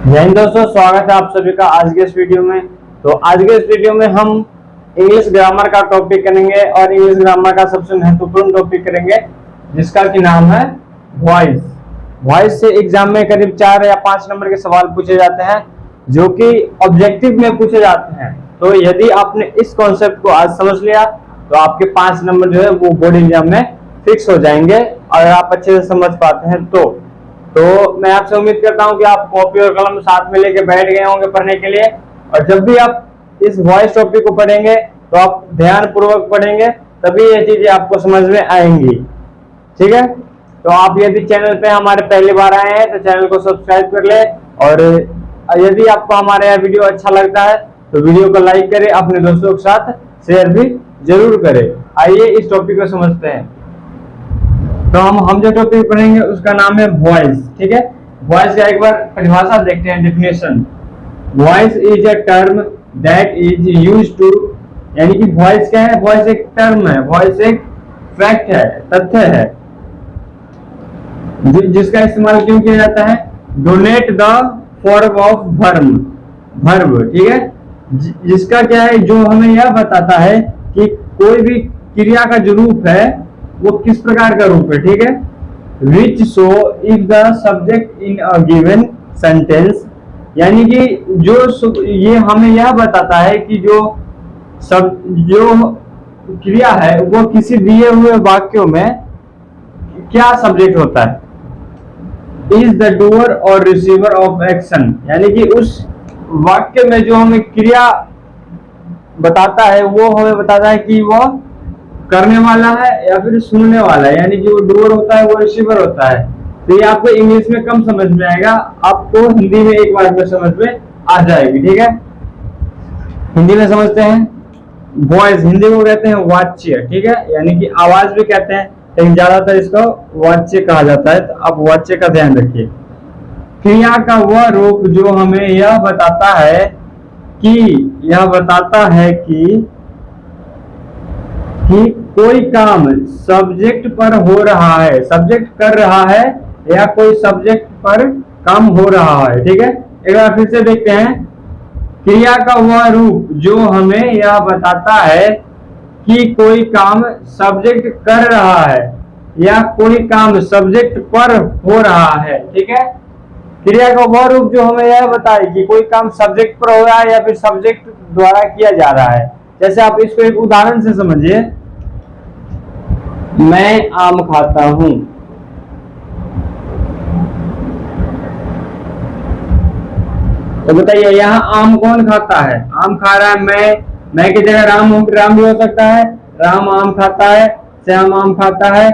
जय हिंद दोस्तों, स्वागत है आप सभी का आज के इस वीडियो में। तो आज के इस वीडियो में हम इंग्लिश ग्रामर का टॉपिक करेंगे और इंग्लिश ग्रामर का सबसे महत्वपूर्ण टॉपिक करेंगे जिसका कि नाम है वॉइस। वॉइस से एग्जाम में करीब 4 या 5 नंबर के सवाल पूछे जाते हैं जो कि ऑब्जेक्टिव में पूछे जाते हैं। तो यदि आपने इस कॉन्सेप्ट को आज समझ लिया तो आपके 5 नंबर जो है वो बोर्ड एग्जाम में फिक्स हो जाएंगे अगर आप अच्छे से समझ पाते हैं तो मैं आपसे उम्मीद करता हूं कि आप कॉपी और कलम साथ में लेके बैठ गए होंगे पढ़ने के लिए। और जब भी आप इस वॉइस टॉपिक को पढ़ेंगे तो आप ध्यान पूर्वक पढ़ेंगे, तभी ये चीजें आपको समझ में आएंगी। ठीक है, तो आप यदि चैनल पे हमारे पहली बार आए हैं तो चैनल को सब्सक्राइब कर ले, और यदि आपको हमारा यह वीडियो अच्छा लगता है तो वीडियो को लाइक करें, अपने दोस्तों के साथ शेयर भी जरूर करें। आइए इस टॉपिक को समझते हैं। तो हम जो टॉपिक पढ़ेंगे उसका नाम है वॉइस। ठीक है, वॉइस का एक बार परिभाषा देखते हैं, definition. Voice is a term that is used to, यानी कि वॉइस क्या है? वॉइस एक टर्म है, वॉइस एक फैक्ट है, तथ्य है जिसका इस्तेमाल क्यों किया जाता है? Donate the form of verb. ठीक है, जिसका क्या है, जो हमें यह बताता है कि कोई भी क्रिया का जो रूप है वो किस प्रकार का रूप है। ठीक है, which show if the subject in a given sentence, यानी कि ये हमें यह बताता है कि जो क्रिया है वो किसी दिए हुए वाक्यों में क्या सब्जेक्ट होता है। इज द डूअर और रिसीवर ऑफ एक्शन, यानी कि उस वाक्य में जो हमें क्रिया बताता है वो हमें बताता है कि वह करने वाला है या फिर सुनने वाला है, यानी जो डूअर होता है वो रिसीवर होता है। तो ये आपको इंग्लिश में कम समझ में आएगा, आपको हिंदी में एक बार में समझ में आ जाएगी। ठीक है, हिंदी में समझते हैं। वॉइस हिंदी को कहते हैं वाच्य। ठीक है, यानी कि आवाज भी कहते हैं, लेकिन ज्यादातर इसको वाच्य कहा जाता है, तो आप वाच्य का ध्यान रखिए। क्रिया का वह रूप जो हमें यह बताता है कि कोई काम सब्जेक्ट पर हो रहा है, सब्जेक्ट कर रहा है, या कोई सब्जेक्ट पर काम हो रहा है। ठीक है, एक बार फिर से देखते हैं। क्रिया का वह रूप जो हमें यह बताता है कि कोई काम सब्जेक्ट कर रहा है या कोई काम सब्जेक्ट पर हो रहा है। ठीक है, क्रिया का वह रूप जो हमें यह बताए कि कोई काम सब्जेक्ट पर हो रहा है या फिर सब्जेक्ट द्वारा किया जा रहा है। जैसे आप इसको एक उदाहरण से समझिए। मैं आम खाता हूं, तो बताइए यहाँ आम कौन खाता है? आम खा रहा है मैं की जगह राम भी हो सकता है, राम आम खाता है, श्याम आम खाता है,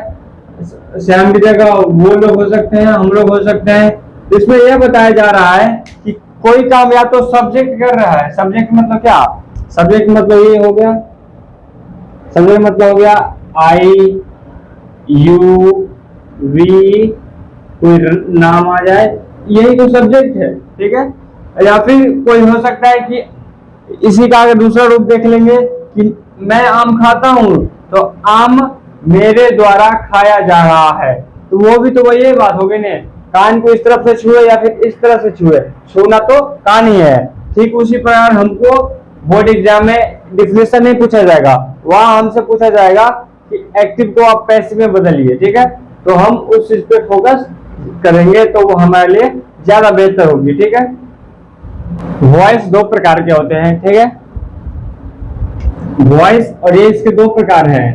श्याम की जगह वो लोग हो सकते हैं, हम लोग हो सकते हैं। इसमें यह बताया जा रहा है कि कोई काम या तो सब्जेक्ट कर रहा है। सब्जेक्ट मतलब क्या? सब्जेक्ट मतलब ये हो गया, सब्जेक्ट मतलब हो गया आई, यू, वी, कोई नाम आ जाए, यही तो सब्जेक्ट है। ठीक है, या फिर कोई हो सकता है कि इसी का अगर दूसरा रूप देख लेंगे कि मैं आम खाता हूं, तो आम मेरे द्वारा खाया जा रहा है, तो वो भी तो वही बात हो गई ना। कान को इस तरफ से छुए या फिर इस तरफ से छुए, छूना तो कान ही है। ठीक उसी प्रकार हमको बोर्ड एग्जाम में डिफिनेशन नहीं पूछा जाएगा, वहां हमसे पूछा जाएगा कि एक्टिव को आप पैसिव में बदलिए। ठीक है, तो हम उस चीज पे फोकस करेंगे तो वो हमारे लिए ज्यादा बेहतर होगी। ठीक है, वॉइस 2 प्रकार के होते हैं। ठीक है, वॉइस और ये इसके 2 प्रकार हैं।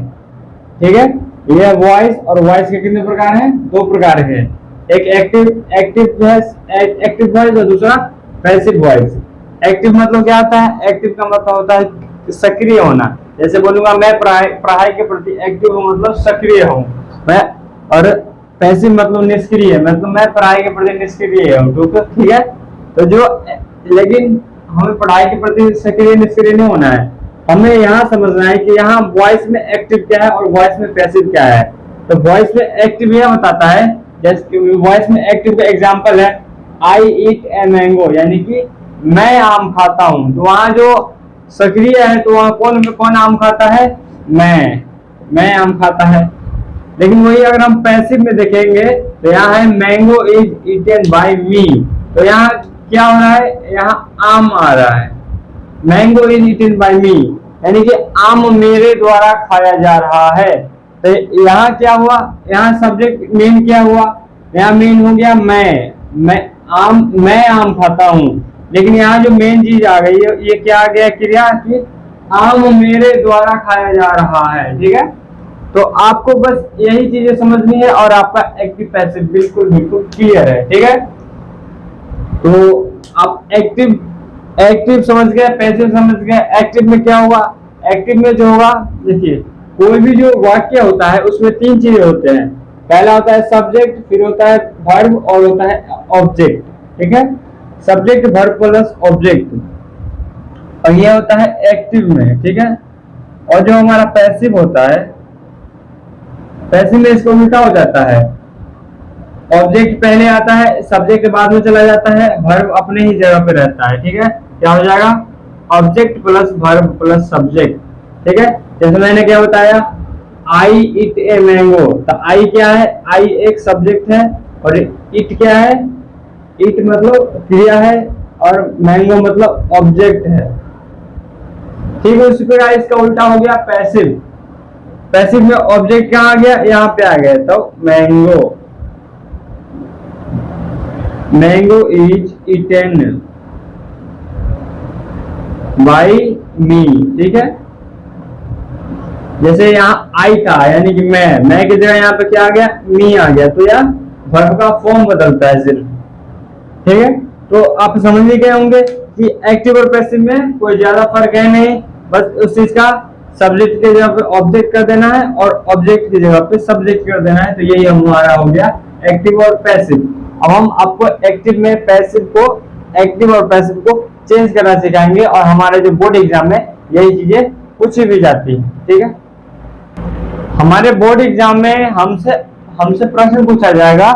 ठीक है, ये वॉइस और वॉइस के कितने प्रकार हैं? 2 प्रकार हैं। एक एक्टिव वॉइस और दूसरा पैसिव वॉइस। एक्टिव मतलब क्या होता है? एक्टिव का मतलब होता है सक्रिय होना। जैसे बोलूंगा मैं पढ़ाई के प्रति एक्टिव हूँ, मतलब सक्रिय हूँ मैं। और पैसिव मतलब निष्क्रिय, मतलब मैं पढ़ाई के प्रति निष्क्रिय हूँ। ठीक है, तो लेकिन हमें पढ़ाई के प्रति सक्रिय निष्क्रिय नहीं होना है, हमें यहाँ समझना है कि यहाँ वॉइस में एक्टिव क्या है और वॉइस में पैसिव क्या है। तो वॉइस में एक्टिव यह बताता है, जैसे वॉइस में एक्टिव का एग्जांपल है आई ईट ए मैंगो, यानी कि मैं आम खाता हूं। तो वहां जो सक्रिय है तो वहां कौन आम खाता है? मैं आम खाता है। लेकिन वही अगर हम पैसिव में देखेंगे तो यहाँ है मैंगो इज ईटेन बाय मी, तो यहाँ क्या हो रहा है, यहाँ आम आ रहा है, मैंगो इज ईटन बाय मी, यानी कि आम मेरे द्वारा खाया जा रहा है। तो यहाँ क्या हुआ, यहाँ सब्जेक्ट मेन क्या हुआ, यहाँ मेन हो गया मैं आम खाता हूँ। लेकिन यहाँ जो मेन चीज आ गई है, ये क्या आ गया, क्रिया की आम मेरे द्वारा खाया जा रहा है। ठीक है, तो आपको बस यही चीजें समझनी है और आपका एक्टिव पैसिव बिल्कुल बिल्कुल क्लियर है। ठीक है, तो आप एक्टिव समझ गए, पैसिव समझ गए। एक्टिव में क्या होगा, एक्टिव में जो होगा, देखिए कोई भी जो वाक्य होता है उसमें तीन चीजें होते हैं। पहला होता है सब्जेक्ट, फिर होता है वर्ब और होता है ऑब्जेक्ट। ठीक है, सब्जेक्ट वर्ब प्लस ऑब्जेक्ट, और ये होता है एक्टिव में। ठीक है, और जो हमारा पैसिव होता है, पैसिव में इसको उल्टा हो जाता है, ऑब्जेक्ट पहले आता है, सब्जेक्ट बाद में चला जाता है, वर्ब अपने ही जगह पे रहता है। ठीक है, क्या हो जाएगा, object plus verb plus subject. ठीक है, जैसे मैंने क्या बताया, आई इट ए मैंगो, तो आई क्या है, आई एक सब्जेक्ट है, और इट क्या है, इट मतलब क्रिया है, और मैंगो मतलब ऑब्जेक्ट है। ठीक है, उसी प्रकार इसका उल्टा हो गया पैसिव। पैसिव में ऑब्जेक्ट कहाँ आ गया, यहाँ पे आ गया, तो mango, mango is eaten by me. ठीक है, जैसे यहाँ आई था, यानी कि मैं की जगह यहाँ पे क्या आ गया, मी आ गया, तो यहाँ वर्ब का फॉर्म बदलता है सिर्फ। ठीक है, तो आप समझ ही गए होंगे कि एक्टिव और पैसिव में कोई ज्यादा फर्क है नहीं, बस उस चीज का सब्जेक्ट की जगह पे ऑब्जेक्ट कर देना है और ऑब्जेक्ट की जगह पे सब्जेक्ट कर देना है। तो यही हमारा हो गया एक्टिव और पैसिव। अब हम आपको एक्टिव में पैसिव को, एक्टिव और पैसिव को चेंज करना सिखाएंगे, और हमारे जो बोर्ड एग्जाम में यही चीजें पूछी भी जाती है। ठीक है, हमारे बोर्ड एग्जाम में हमसे प्रश्न पूछा जाएगा,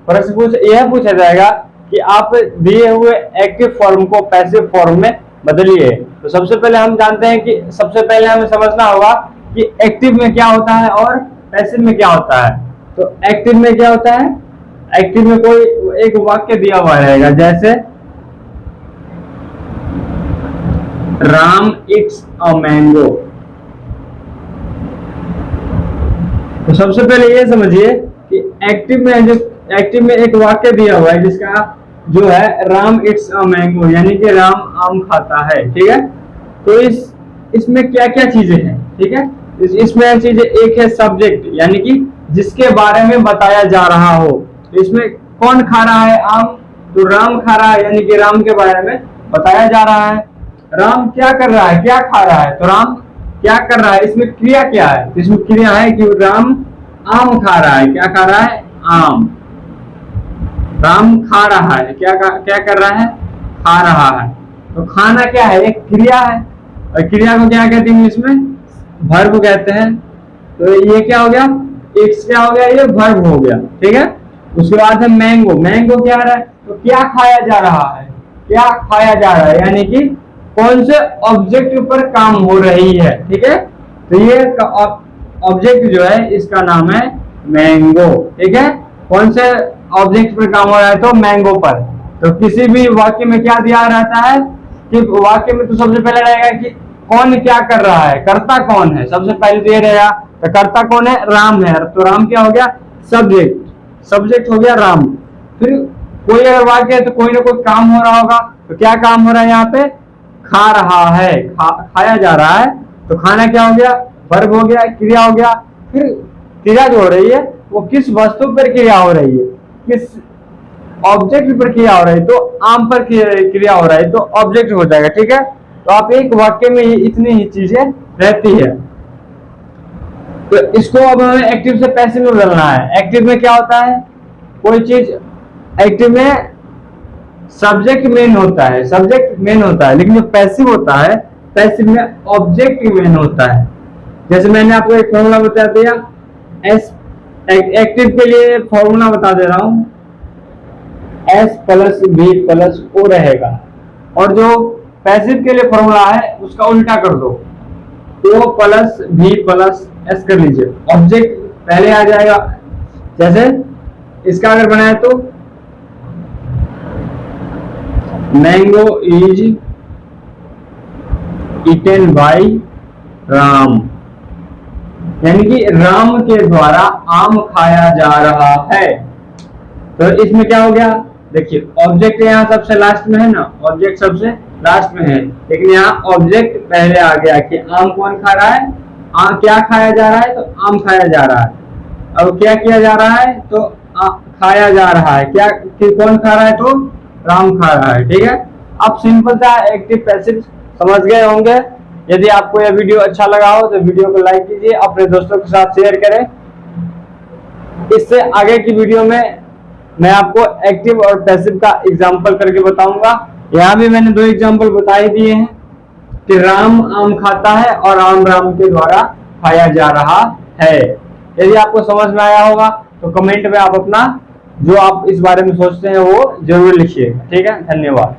यह पूछा जाएगा कि आप दिए हुए एक्टिव फॉर्म को पैसिव फॉर्म में बदलिए। तो सबसे पहले हम जानते हैं कि सबसे पहले हमें समझना होगा कि एक्टिव में क्या होता है और पैसिव में क्या होता है। तो एक्टिव में क्या होता है, एक्टिव में कोई एक वाक्य दिया हुआ रहेगा, जैसे राम इट्स अ मैंगो। तो सबसे पहले ये समझिए कि एक्टिव में एक वाक्य दिया हुआ है जिसका जो है राम इट्स अ मैंगो, यानी कि राम आम खाता है। ठीक है, तो इसमें क्या क्या चीजें हैं। ठीक है, इसमें चीजें, एक है सब्जेक्ट, यानी कि जिसके बारे में बताया जा रहा हो। तो इसमें कौन खा रहा है आम, तो राम खा रहा है, यानी कि राम के बारे में बताया जा रहा है। राम क्या कर रहा है, क्या खा रहा है, तो राम क्या कर रहा है, इसमें क्रिया क्या है, इसमें क्रिया है कि राम आम खा रहा है। क्या खा रहा है, आम। राम खा रहा है, क्या कर रहा है, खा रहा है। तो खाना क्या है, एक क्रिया है, और क्रिया को क्या कहते हैं इंग्लिश में, वर्ब कहते हैं। तो ये क्या हो गया, इट्स क्या हो गया, ये वर्ब हो गया। ठीक है, उसके बाद है मैंगो। मैंगो क्या रहा है, तो क्या खाया जा रहा है, क्या खाया जा रहा है, यानी कि कौन से ऑब्जेक्ट पर काम हो रही है। ठीक है, तो ये ऑब्जेक्ट जो है इसका नाम है मैंगो। ठीक है, कौन से ऑब्जेक्ट पर काम हो रहा है, तो मैंगो पर। तो किसी भी वाक्य में क्या दिया रहता है कि वाक्य में तो सबसे पहले रहेगा कि कौन क्या कर रहा है, कर्ता कौन है, सबसे पहले तो ये रहेगा। तो कर्ता कौन है, राम है, तो राम क्या हो गया, सब्जेक्ट हो गया राम। फिर कोई अगर वाक्य है तो कोई ना कोई काम हो रहा होगा, तो क्या काम हो रहा है, यहाँ पे खा रहा है, खाया जा रहा है। तो खाना क्या हो गया, वर्ब हो गया, क्रिया हो गया। फिर क्रिया जो हो रही है वो किस वस्तु पर क्रिया हो रही है, किस ऑब्जेक्ट पर क्रिया हो रही है, तो आम पर क्रिया हो रहा है, तो ऑब्जेक्ट हो जाएगा। ठीक है, तो आप एक वाक्य में इतनी ही चीजें रहती है। तो इसको अब हमें एक्टिव से पैसिव में बदलना है। एक्टिव में क्या होता है, कोई चीज, एक्टिव में सब्जेक्ट मेन होता है, लेकिन जो पैसिव होता है, पैसिव में ऑब्जेक्ट मेन होता है। जैसे मैंने आपको एक फॉर्मूला बता दिया, एक्टिव के लिए फॉर्मूला बता दे रहा हूं, S plus B plus O रहेगा, और जो पैसिव के लिए फॉर्मूला है उसका उल्टा कर दो, O plus B plus S कर लीजिए। ऑब्जेक्ट पहले आ जाएगा, जैसे इसका अगर बनाए तो mango is eaten by Ram, यानी कि राम के द्वारा आम खाया जा रहा है। तो इसमें क्या हो गया, देखिए ऑब्जेक्ट यहाँ सबसे लास्ट में है ना, ऑब्जेक्ट सबसे लास्ट में है, लेकिन यहाँ ऑब्जेक्ट पहले आ गया कि आम कौन खा रहा है, क्या खाया जा रहा है, तो आम खाया जा रहा है। अब क्या किया जा रहा है, तो खाया जा रहा है, क्या कि कौन खा रहा है, तो राम खा रहा है। ठीक है, आप सिंपल सा एक्टिव पैसिव समझ गए होंगे। यदि आपको यह वीडियो अच्छा लगा हो तो वीडियो को लाइक कीजिए, अपने दोस्तों के साथ शेयर करें। इससे आगे की वीडियो में मैं आपको एक्टिव और पैसिव का एग्जाम्पल करके बताऊंगा। यहाँ भी मैंने 2 एग्जाम्पल बता ही दिए हैं कि राम आम खाता है और आम राम के द्वारा खाया जा रहा है। यदि आपको समझ में आया होगा तो कमेंट में आप अपना जो आप इस बारे में सोचते हैं वो जरूर लिखिए। ठीक है, धन्यवाद।